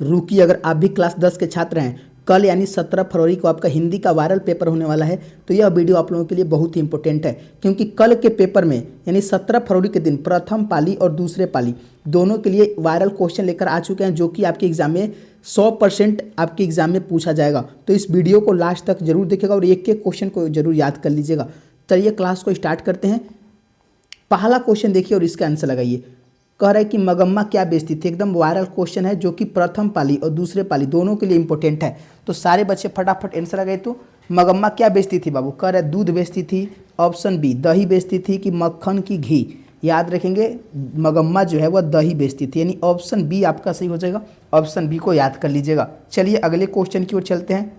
रुकिए, अगर आप भी क्लास 10 के छात्र हैं, कल यानी 17 फरवरी को आपका हिंदी का वायरल पेपर होने वाला है। तो यह वीडियो आप लोगों के लिए बहुत ही इंपॉर्टेंट है, क्योंकि कल के पेपर में यानी 17 फरवरी के दिन प्रथम पाली और दूसरे पाली दोनों के लिए वायरल क्वेश्चन लेकर आ चुके हैं, जो कि आपके एग्जाम में 100% आपके एग्जाम में पूछा जाएगा। तो इस वीडियो को लास्ट तक जरूर देखिएगा और एक एक क्वेश्चन को जरूर याद कर लीजिएगा। चलिए क्लास को स्टार्ट करते हैं। पहला क्वेश्चन देखिए और इसका आंसर लगाइए। कह रहा है कि मगम्मा क्या बेचती थी। एकदम वायरल क्वेश्चन है, जो कि प्रथम पाली और दूसरे पाली दोनों के लिए इंपॉर्टेंट है। तो सारे बच्चे फटाफट आंसर लगाए। तो मगम्मा क्या बेचती थी बाबू। कह रहा है दूध बेचती थी, ऑप्शन बी दही बेचती थी कि मक्खन की घी। याद रखेंगे, मगम्मा जो है वह दही बेचती थी, यानी ऑप्शन बी आपका सही हो जाएगा। ऑप्शन बी को याद कर लीजिएगा। चलिए अगले क्वेश्चन की ओर चलते हैं।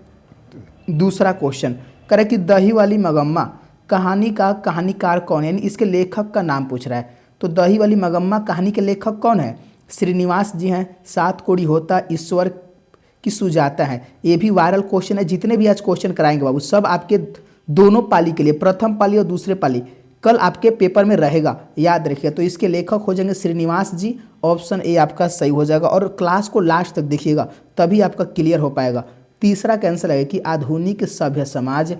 दूसरा क्वेश्चन कह रहा है कि दही वाली मगम्मा कहानी का कहानीकार कौन है, यानी इसके लेखक का नाम पूछ रहा है। तो दही वाली मगम्मा कहानी के लेखक कौन है। श्रीनिवास जी हैं, सात कोड़ी होता, ईश्वर की सुजाता है। ये भी वायरल क्वेश्चन है। जितने भी आज क्वेश्चन कराएंगे बाबू, सब आपके दोनों पाली के लिए, प्रथम पाली और दूसरे पाली, कल आपके पेपर में रहेगा, याद रखिएगा। तो इसके लेखक हो जाएंगे श्रीनिवास जी। ऑप्शन ए आपका सही हो जाएगा। और क्लास को लास्ट तक देखिएगा, तभी आपका क्लियर हो पाएगा। तीसरा कैंसर है कि आधुनिक सभ्य समाज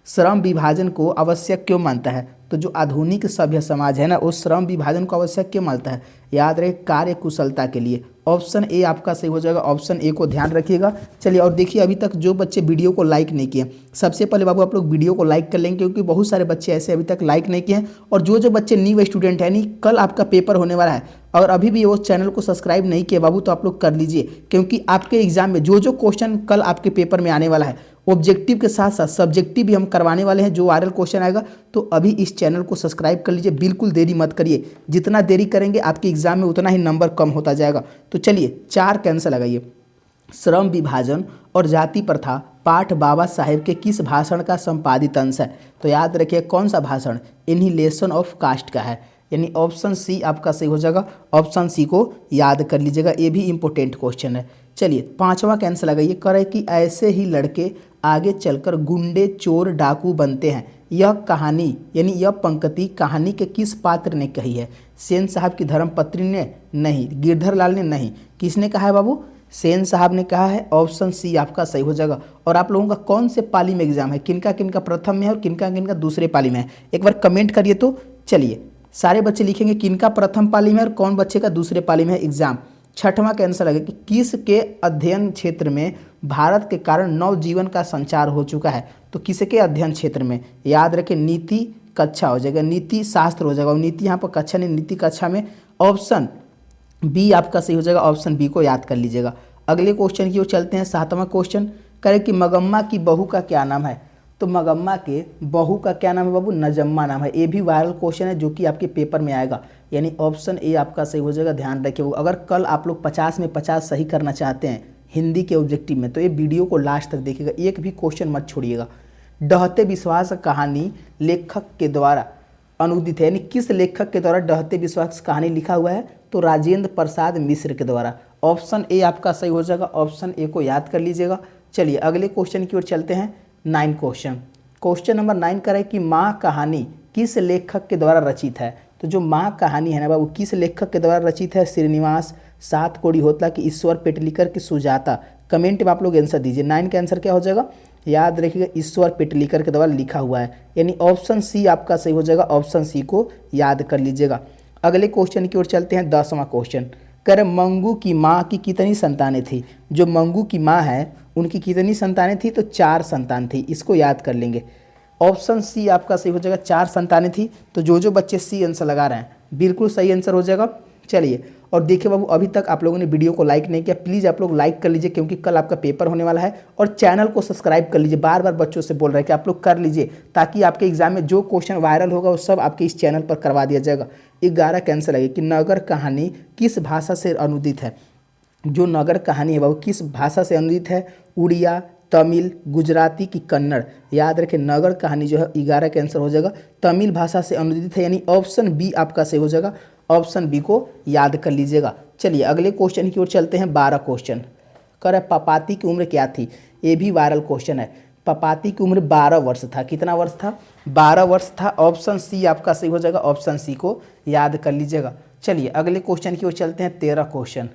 श्रम विभाजन को आवश्यक क्यों मानता है। तो जो आधुनिक सभ्य समाज है ना, वो श्रम विभाजन को आवश्यक क्यों मानता है। याद रहे, कार्य कुशलता के लिए। ऑप्शन ए आपका सही हो जाएगा। ऑप्शन ए को ध्यान रखिएगा। चलिए और देखिए, अभी तक जो बच्चे वीडियो को लाइक नहीं किए, सबसे पहले बाबू आप लोग वीडियो को लाइक कर लेंगे, क्योंकि बहुत सारे बच्चे ऐसे अभी तक लाइक नहीं किए हैं। और जो बच्चे न्यू स्टूडेंट हैं, नहीं कल आपका पेपर होने वाला है, और अभी भी वो चैनल को सब्सक्राइब नहीं किए बाबू, तो आप लोग कर लीजिए, क्योंकि आपके एग्जाम में जो क्वेश्चन कल आपके पेपर में आने वाला है, ऑब्जेक्टिव के साथ साथ सब्जेक्टिव भी हम करवाने वाले हैं। जो वायरल क्वेश्चन आएगा, तो अभी इस चैनल को सब्सक्राइब कर लीजिए, बिल्कुल देरी मत करिए। जितना देरी करेंगे आपके एग्जाम में उतना ही नंबर कम होता जाएगा। तो चलिए 4 कैंसर लगाइए। श्रम विभाजन और जाति प्रथा पाठ बाबा साहेब के किस भाषण का संपादित अंश है। तो याद रखिए, कौन सा भाषण, इनहिलेशन ऑफ कास्ट का है, यानी ऑप्शन सी आपका सही हो जाएगा। ऑप्शन सी को याद कर लीजिएगा, ये भी इंपॉर्टेंट क्वेश्चन है। चलिए 5वां कैंसर लगाइए। करे कि ऐसे ही लड़के आगे चलकर गुंडे चोर डाकू बनते हैं। यह कहानी यानी यह पंक्ति कहानी के किस पात्र ने कही है। सेन साहब की धर्मपत्नी ने नहीं, गिरधर लाल ने नहीं, किसने कहा है बाबू, सेन साहब ने कहा है। ऑप्शन सी आपका सही हो जाएगा। और आप लोगों का कौन से पाली में एग्जाम है, किनका किनका प्रथम में है और किनका किनका दूसरे पाली में है, एक बार कमेंट करिए। तो चलिए सारे बच्चे लिखेंगे किनका प्रथम पाली में और कौन बच्चे का दूसरे पाली में है एग्जाम। 6वां कैंसर है कि किस के अध्ययन क्षेत्र में भारत के कारण नव जीवन का संचार हो चुका है। तो किसके अध्ययन क्षेत्र में, याद रखें, नीति कक्षा हो जाएगा, नीति शास्त्र हो जाएगा। और नीति यहाँ पर कक्षा नहीं, नीति कक्षा में ऑप्शन बी आपका सही हो जाएगा। ऑप्शन बी को याद कर लीजिएगा। अगले क्वेश्चन की ओर चलते हैं। 7वां क्वेश्चन करें कि मगम्मा की बहू का क्या नाम है। तो मगम्मा के बहू का क्या नाम है बाबू, नजम्मा नाम है। ये भी वायरल क्वेश्चन है, जो कि आपके पेपर में आएगा, यानी ऑप्शन ए आपका सही हो जाएगा। ध्यान रखिए, अगर कल आप लोग 50 में 50 सही करना चाहते हैं हिंदी के ऑब्जेक्टिव में, तो ये वीडियो को लास्ट तक देखिएगा, एक भी क्वेश्चन मत छोड़िएगा। डहते विश्वास कहानी लेखक के द्वारा अनुदित है, यानी किस लेखक के द्वारा डहते विश्वास कहानी लिखा हुआ है। तो राजेंद्र प्रसाद मिश्र के द्वारा। ऑप्शन ए आपका सही हो जाएगा। ऑप्शन ए को याद कर लीजिएगा। चलिए अगले क्वेश्चन की ओर चलते हैं। 9 क्वेश्चन नंबर 9 का है कि माँ कहानी किस लेखक के द्वारा रचित है। तो जो माँ कहानी है ना बाबू, किस लेखक के द्वारा रचित है। श्रीनिवास, सात कोड़ी होता कि ईश्वर पेटलिकर की सुजाता। कमेंट में आप लोग आंसर दीजिए। 9 का आंसर क्या हो जाएगा, याद रखिएगा, ईश्वर पेटलिकर के द्वारा लिखा हुआ है, यानी ऑप्शन सी आपका सही हो जाएगा। ऑप्शन सी को याद कर लीजिएगा। अगले क्वेश्चन की ओर चलते हैं। 10वां क्वेश्चन कर मंगू की माँ की कितनी संतानें थी। जो मंगू की माँ है उनकी कितनी संतानें थी। तो 4 संतान थी, इसको याद कर लेंगे। ऑप्शन सी आपका सही हो जाएगा, 4 संतानें थी। तो जो बच्चे सी आंसर लगा रहे हैं, बिल्कुल सही आंसर हो जाएगा। चलिए और देखिए बाबू, अभी तक आप लोगों ने वीडियो को लाइक नहीं किया, प्लीज़ आप लोग लाइक कर लीजिए, क्योंकि कल आपका पेपर होने वाला है। और चैनल को सब्सक्राइब कर लीजिए, बार बार बच्चों से बोल रहे हैं कि आप लोग कर लीजिए, ताकि आपके एग्जाम में जो क्वेश्चन वायरल होगा वो सब आपके इस चैनल पर करवा दिया जाएगा। 11 कैंसर है कि नगर कहानी किस भाषा से अनुदित है। जो नगर कहानी है वो किस भाषा से अनुदित है। उड़िया, तमिल, गुजराती की कन्नड़। याद रखें, नगर कहानी जो है 11 का आंसर हो जाएगा, तमिल भाषा से अनुदित है, यानी ऑप्शन बी आपका सही हो जाएगा। ऑप्शन बी को याद कर लीजिएगा। चलिए अगले क्वेश्चन की ओर चलते हैं। 12 क्वेश्चन कर पपाती की उम्र क्या थी। ये भी वायरल क्वेश्चन है। पपाती की उम्र 12 वर्ष था। कितना वर्ष था, 12 वर्ष था। ऑप्शन सी आपका सही हो जाएगा। ऑप्शन सी को याद कर लीजिएगा। चलिए अगले क्वेश्चन की ओर चलते हैं। 13 क्वेश्चन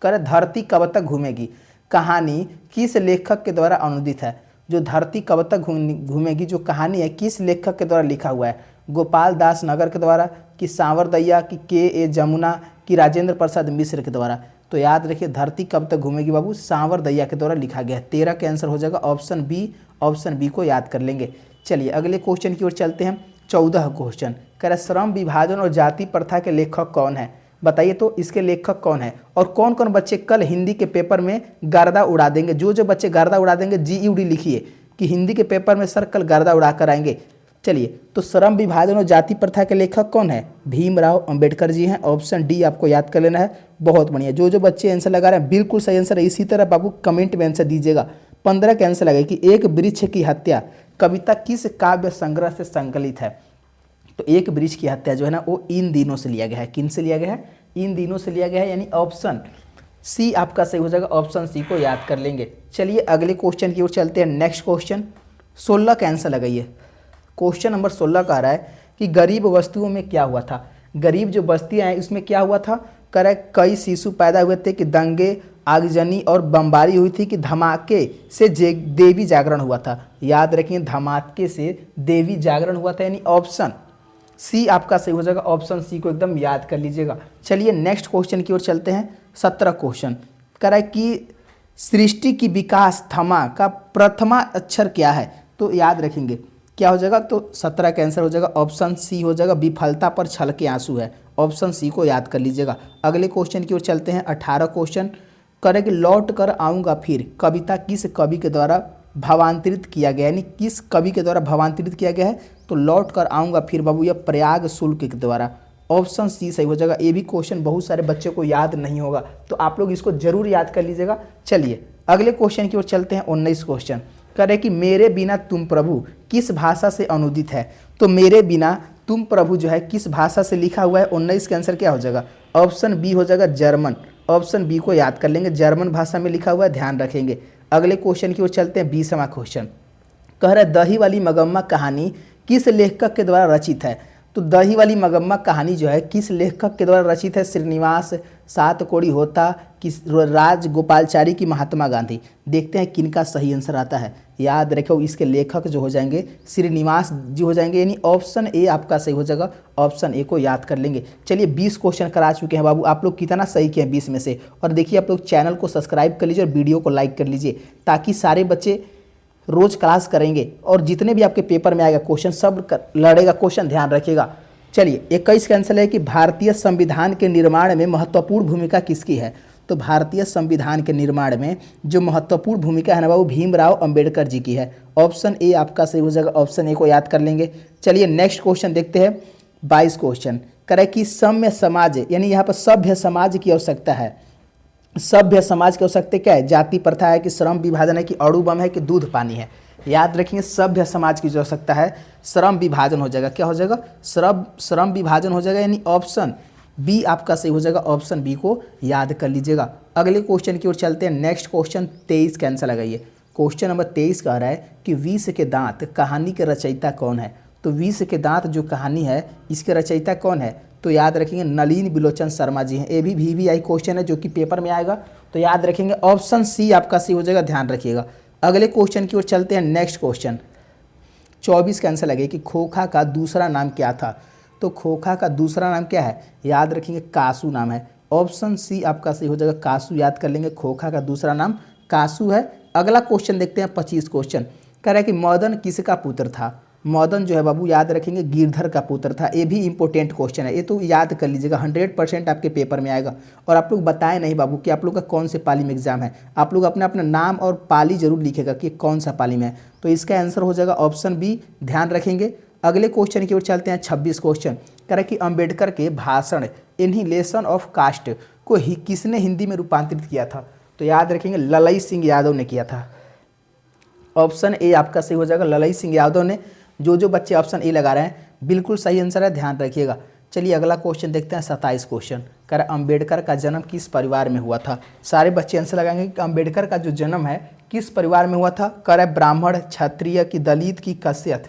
कर धरती कब तक घूमेगी कहानी किस लेखक के द्वारा अनुदित है। जो धरती कब तक घूमेगी जो कहानी है किस लेखक के द्वारा लिखा हुआ है, गोपाल दास नगर के द्वारा, कि सांवर दैया, कि के जमुना, कि राजेंद्र प्रसाद मिश्र के द्वारा। तो याद रखिए धरती कब तक घूमेगी बाबू, सांवर दैया के द्वारा लिखा गया है। 13 का आंसर हो जाएगा ऑप्शन बी। ऑप्शन बी को याद कर लेंगे। चलिए अगले क्वेश्चन की ओर चलते हैं। 14 क्वेश्चन कह रहा है श्रम विभाजन और जाति प्रथा के लेखक कौन है, बताइए तो इसके लेखक कौन है और कौन कौन बच्चे कल हिंदी के पेपर में गर्दा उड़ा देंगे। जो बच्चे गर्दा उड़ा देंगे GUD लिखिए कि हिंदी के पेपर में सर कल गर्दा उड़ा कर आएंगे। चलिए तो श्रम विभाजन और जाति प्रथा के लेखक कौन है, भीमराव अंबेडकर जी हैं। ऑप्शन डी आपको याद कर लेना है। बहुत बढ़िया, जो बच्चे आंसर लगा रहे हैं बिल्कुल सही आंसर है। इसी तरह बाबू कमेंट में आंसर दीजिएगा। 15 का आंसर लगे कि एक वृक्ष की हत्या कविता किस काव्य संग्रह से संकलित है। तो एक वृक्ष की हत्या जो है ना वो इन दिनों से लिया गया है। किन से लिया गया है, इन दिनों से लिया गया है, यानी ऑप्शन सी आपका सही हो जाएगा। ऑप्शन सी को याद कर लेंगे। चलिए अगले क्वेश्चन की ओर चलते हैं। नेक्स्ट क्वेश्चन 16 का आंसर लगाइए। क्वेश्चन नंबर 16 का आ रहा है कि गरीब वस्तुओं में क्या हुआ था। गरीब जो बस्तियां हैं उसमें क्या हुआ था, कह रहा है कई शिशु पैदा हुए थे, कि दंगे, आगजनी और बमबारी हुई थी, कि धमाके से देवी जागरण हुआ था। याद रखिए धमाके से देवी जागरण हुआ था, यानी ऑप्शन सी आपका सही हो जाएगा। ऑप्शन सी को एकदम याद कर लीजिएगा। चलिए नेक्स्ट क्वेश्चन की ओर चलते हैं। 17 क्वेश्चन कह रहा है कि सृष्टि की विकास थमा का प्रथमा अक्षर क्या है। तो याद रखेंगे क्या हो जाएगा, तो 17 का आंसर हो जाएगा ऑप्शन सी हो जाएगा। विफलता पर छल के आंसू है। ऑप्शन सी को याद कर लीजिएगा। अगले क्वेश्चन की ओर चलते हैं। 18 क्वेश्चन करे कि लौट कर आऊँगा फिर कविता किस कवि के द्वारा भावांतरित किया गया, यानी किस कवि के द्वारा भावांतरित किया गया है। तो लौट कर आऊँगा फिर बाबू यह प्रयाग शुल्क के द्वारा। ऑप्शन सी सही हो जाएगा। ये भी क्वेश्चन बहुत सारे बच्चों को याद नहीं होगा तो आप लोग इसको जरूर याद कर लीजिएगा। चलिए अगले क्वेश्चन की ओर चलते हैं। 19 क्वेश्चन करे कि मेरे बिना तुम प्रभु किस भाषा से अनुदित है। तो मेरे बिना तुम प्रभु जो है किस भाषा से लिखा हुआ है। 19 का आंसर क्या हो जाएगा, ऑप्शन बी हो जाएगा जर्मन। ऑप्शन बी को याद कर लेंगे, जर्मन भाषा में लिखा हुआ है, ध्यान रखेंगे। अगले क्वेश्चन की ओर चलते हैं। 20वां क्वेश्चन कह रहा है दही वाली मगम्मा कहानी किस लेखक के द्वारा रचित है। तो दही वाली मगम्मा कहानी जो है किस लेखक के द्वारा रचित है। श्रीनिवास, सातकोड़ी होता, कि राज गोपालचारी, की महात्मा गांधी। देखते हैं किनका सही आंसर आता है। याद रखो इसके लेखक जो हो जाएंगे श्रीनिवास जी हो जाएंगे, यानी ऑप्शन ए आपका सही हो जाएगा। ऑप्शन ए को याद कर लेंगे। चलिए 20 क्वेश्चन करा चुके हैं बाबू। आप लोग कितना सही किए 20 में से। और देखिए आप लोग चैनल को सब्सक्राइब कर लीजिए और वीडियो को लाइक कर लीजिए ताकि सारे बच्चे रोज क्लास करेंगे और जितने भी आपके पेपर में आएगा क्वेश्चन सब लड़ेगा क्वेश्चन, ध्यान रखिएगा। चलिए 21 का आंसर है कि भारतीय संविधान के निर्माण में महत्वपूर्ण भूमिका किसकी है। तो भारतीय संविधान के निर्माण में जो महत्वपूर्ण भूमिका है ना वो भीमराव अंबेडकर जी की है। ऑप्शन ए आपका सही हो जाएगा। ऑप्शन ए को याद कर लेंगे। चलिए नेक्स्ट क्वेश्चन देखते हैं। 22 क्वेश्चन करें कि सभ्य समाज, यानी यहाँ पर सभ्य समाज की आवश्यकता है। सभ्य समाज की आवश्यकता क्या है, जाति प्रथा है, कि श्रम विभाजन है, कि अणु बम है, कि दूध पानी है। याद रखेंगे सभ्य समाज की जो आवश्यकता है श्रम विभाजन हो जाएगा। क्या हो जाएगा, श्रम विभाजन हो जाएगा, यानी ऑप्शन बी आपका सही हो जाएगा। ऑप्शन बी को याद कर लीजिएगा। अगले क्वेश्चन की ओर चलते हैं। नेक्स्ट क्वेश्चन 23 का आंसर लगाइए। क्वेश्चन नंबर 23 कह रहा है कि विष के दांत कहानी के रचयिता कौन है। तो विष के दांत जो कहानी है इसके रचयिता कौन है। तो याद रखेंगे नलिनी बिलोचन शर्मा जी हैं। ये भी VVI क्वेश्चन है जो कि पेपर में आएगा, तो याद रखेंगे ऑप्शन सी आपका सही हो जाएगा, ध्यान रखिएगा। अगले क्वेश्चन की ओर चलते हैं। नेक्स्ट क्वेश्चन 24 का आंसर लगे कि खोखा का दूसरा नाम क्या था। तो खोखा का दूसरा नाम क्या है, याद रखेंगे कासू नाम है। ऑप्शन सी आपका सही हो जाएगा, कासू याद कर लेंगे। खोखा का दूसरा नाम कासू है। अगला क्वेश्चन देखते हैं। 25 क्वेश्चन कह रहा है कि मदन किसका पुत्र था। मदन जो है बाबू याद रखेंगे गिरधर का पुत्र था। ये भी इंपॉर्टेंट क्वेश्चन है, ये तो याद कर लीजिएगा। 100% आपके पेपर में आएगा। और आप लोग बताएं नहीं बाबू कि आप लोग का कौन से पाली में एग्जाम है। आप लोग अपना अपना नाम और पाली जरूर लिखेगा कि कौन सा पाली में है। तो इसका आंसर हो जाएगा ऑप्शन बी, ध्यान रखेंगे। अगले क्वेश्चन की ओर चलते हैं। 26 क्वेश्चन कह रहा है कि अम्बेडकर के भाषण इनहिलेशन ऑफ कास्ट को किसने हिंदी में रूपांतरित किया था। तो याद रखेंगे ललई सिंह यादव ने किया था। ऑप्शन ए आपका सही हो जाएगा, ललई सिंह यादव ने। जो बच्चे ऑप्शन ए लगा रहे हैं बिल्कुल सही आंसर है, ध्यान रखिएगा। चलिए अगला क्वेश्चन देखते हैं। 27 क्वेश्चन कह रहा है अम्बेडकर का जन्म किस परिवार में हुआ था। सारे बच्चे आंसर लगाएंगे कि अम्बेडकर का जो जन्म है किस परिवार में हुआ था। कह रहा है ब्राह्मण, क्षत्रिय, की दलित, की कश्यप।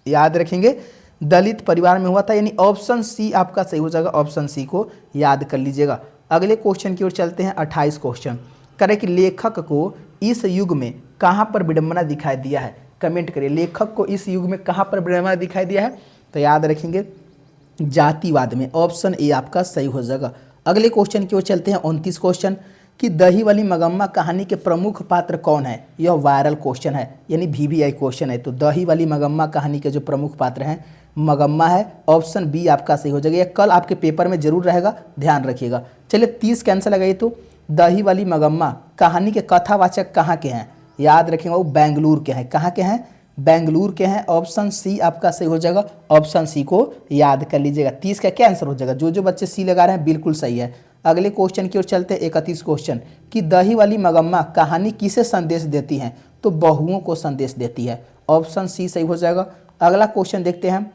याद रखेंगे दलित परिवार में हुआ था, यानी ऑप्शन सी आपका सही हो जाएगा। ऑप्शन सी को याद कर लीजिएगा। अगले क्वेश्चन की ओर चलते हैं। 28 क्वेश्चन करें कि लेखक को इस युग में कहाँ पर विडंबना दिखाई दिया है। कमेंट करिए, लेखक को इस युग में कहाँ पर विडंबना दिखाई दिया है। तो याद रखेंगे जातिवाद में, ऑप्शन ए आपका सही हो जाएगा। अगले क्वेश्चन की ओर चलते हैं। 29 क्वेश्चन कि दही वाली मगम्मा कहानी के प्रमुख पात्र कौन है। यह वायरल क्वेश्चन है, यानी VVI क्वेश्चन है। तो दही वाली मगम्मा कहानी के जो प्रमुख पात्र हैं मगम्मा है, ऑप्शन बी आपका सही हो जाएगा। यह कल आपके पेपर में जरूर रहेगा, ध्यान रखिएगा। चलिए 30 कैंसिल लगाइए। तो दही वाली मगम्मा कहानी के कथावाचक कहाँ के हैं, याद रखेंगे वो बेंगलुरु के हैं। कहाँ के हैं, बेंगलुरु के हैं। ऑप्शन सी आपका सही हो जाएगा, ऑप्शन सी को याद कर लीजिएगा। 30 का क्या आंसर हो जाएगा, जो बच्चे सी लगा रहे हैं बिल्कुल सही है। अगले क्वेश्चन की ओर चलते हैं। 31 क्वेश्चन कि दही वाली मगम्मा कहानी किसे संदेश देती है। तो बहुओं को संदेश देती है, ऑप्शन सी सही हो जाएगा। अगला क्वेश्चन देखते हैं।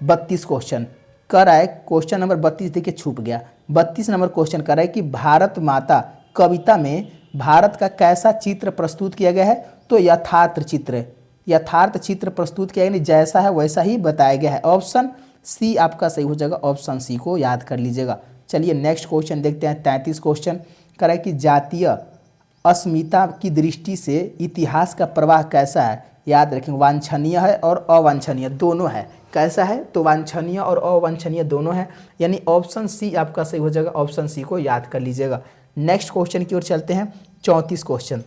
32 क्वेश्चन कर रहा है, क्वेश्चन नंबर 32 देखिए छूट गया। 32 नंबर क्वेश्चन कर रहा है कि भारत माता कविता में भारत का कैसा चित्र प्रस्तुत किया गया है। तो यथार्थ चित्र प्रस्तुत किया, यानी जैसा है वैसा ही बताया गया है। ऑप्शन सी आपका सही हो जाएगा, ऑप्शन सी को याद कर लीजिएगा। चलिए नेक्स्ट क्वेश्चन देखते हैं। 33 क्वेश्चन कर है कि जातीय अस्मिता की दृष्टि से इतिहास का प्रवाह कैसा है। याद रखेंगे वांछनीय है और अवांछनीय दोनों है। कैसा है, तो वांछनीय और अवांछनीय दोनों है, यानी ऑप्शन सी आपका सही हो जाएगा, ऑप्शन सी को याद कर लीजिएगा। नेक्स्ट क्वेश्चन की ओर चलते हैं। 34 क्वेश्चन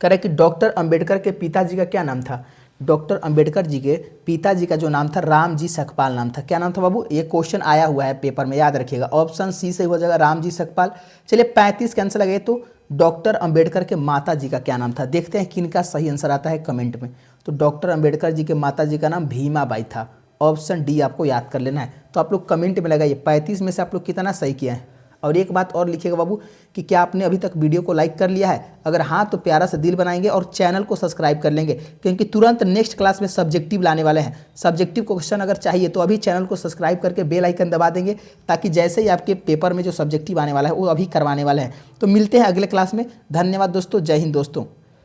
करें कि डॉक्टर अंबेडकर के पिताजी का क्या नाम था। डॉक्टर अंबेडकर जी के पिताजी का जो नाम था रामजी सकपाल नाम था। क्या नाम था बाबू, ये क्वेश्चन आया हुआ है पेपर में, याद रखिएगा। ऑप्शन सी से हो जाएगा रामजी सकपाल। चलिए 35 के आंसर लगे। तो डॉक्टर अंबेडकर के माता जी का क्या नाम था, देखते हैं किनका सही आंसर आता है कमेंट में। तो डॉक्टर अंबेडकर जी के माता जी का नाम भीमाबाई था, ऑप्शन डी आपको याद कर लेना है। तो आप लोग कमेंट में लगाइए 35 में से आप लोग कितना सही किया है। और एक बात और लिखिएगा बाबू कि क्या आपने अभी तक वीडियो को लाइक कर लिया है। अगर हाँ तो प्यारा सा दिल बनाएंगे और चैनल को सब्सक्राइब कर लेंगे, क्योंकि तुरंत नेक्स्ट क्लास में सब्जेक्टिव लाने वाले हैं। सब्जेक्टिव क्वेश्चन अगर चाहिए तो अभी चैनल को सब्सक्राइब करके बेल आइकन दबा देंगे, ताकि जैसे ही आपके पेपर में जो सब्जेक्टिव आने वाला है वो अभी करवाने वाले हैं। तो मिलते हैं अगले क्लास में। धन्यवाद दोस्तों, जय हिंद दोस्तों।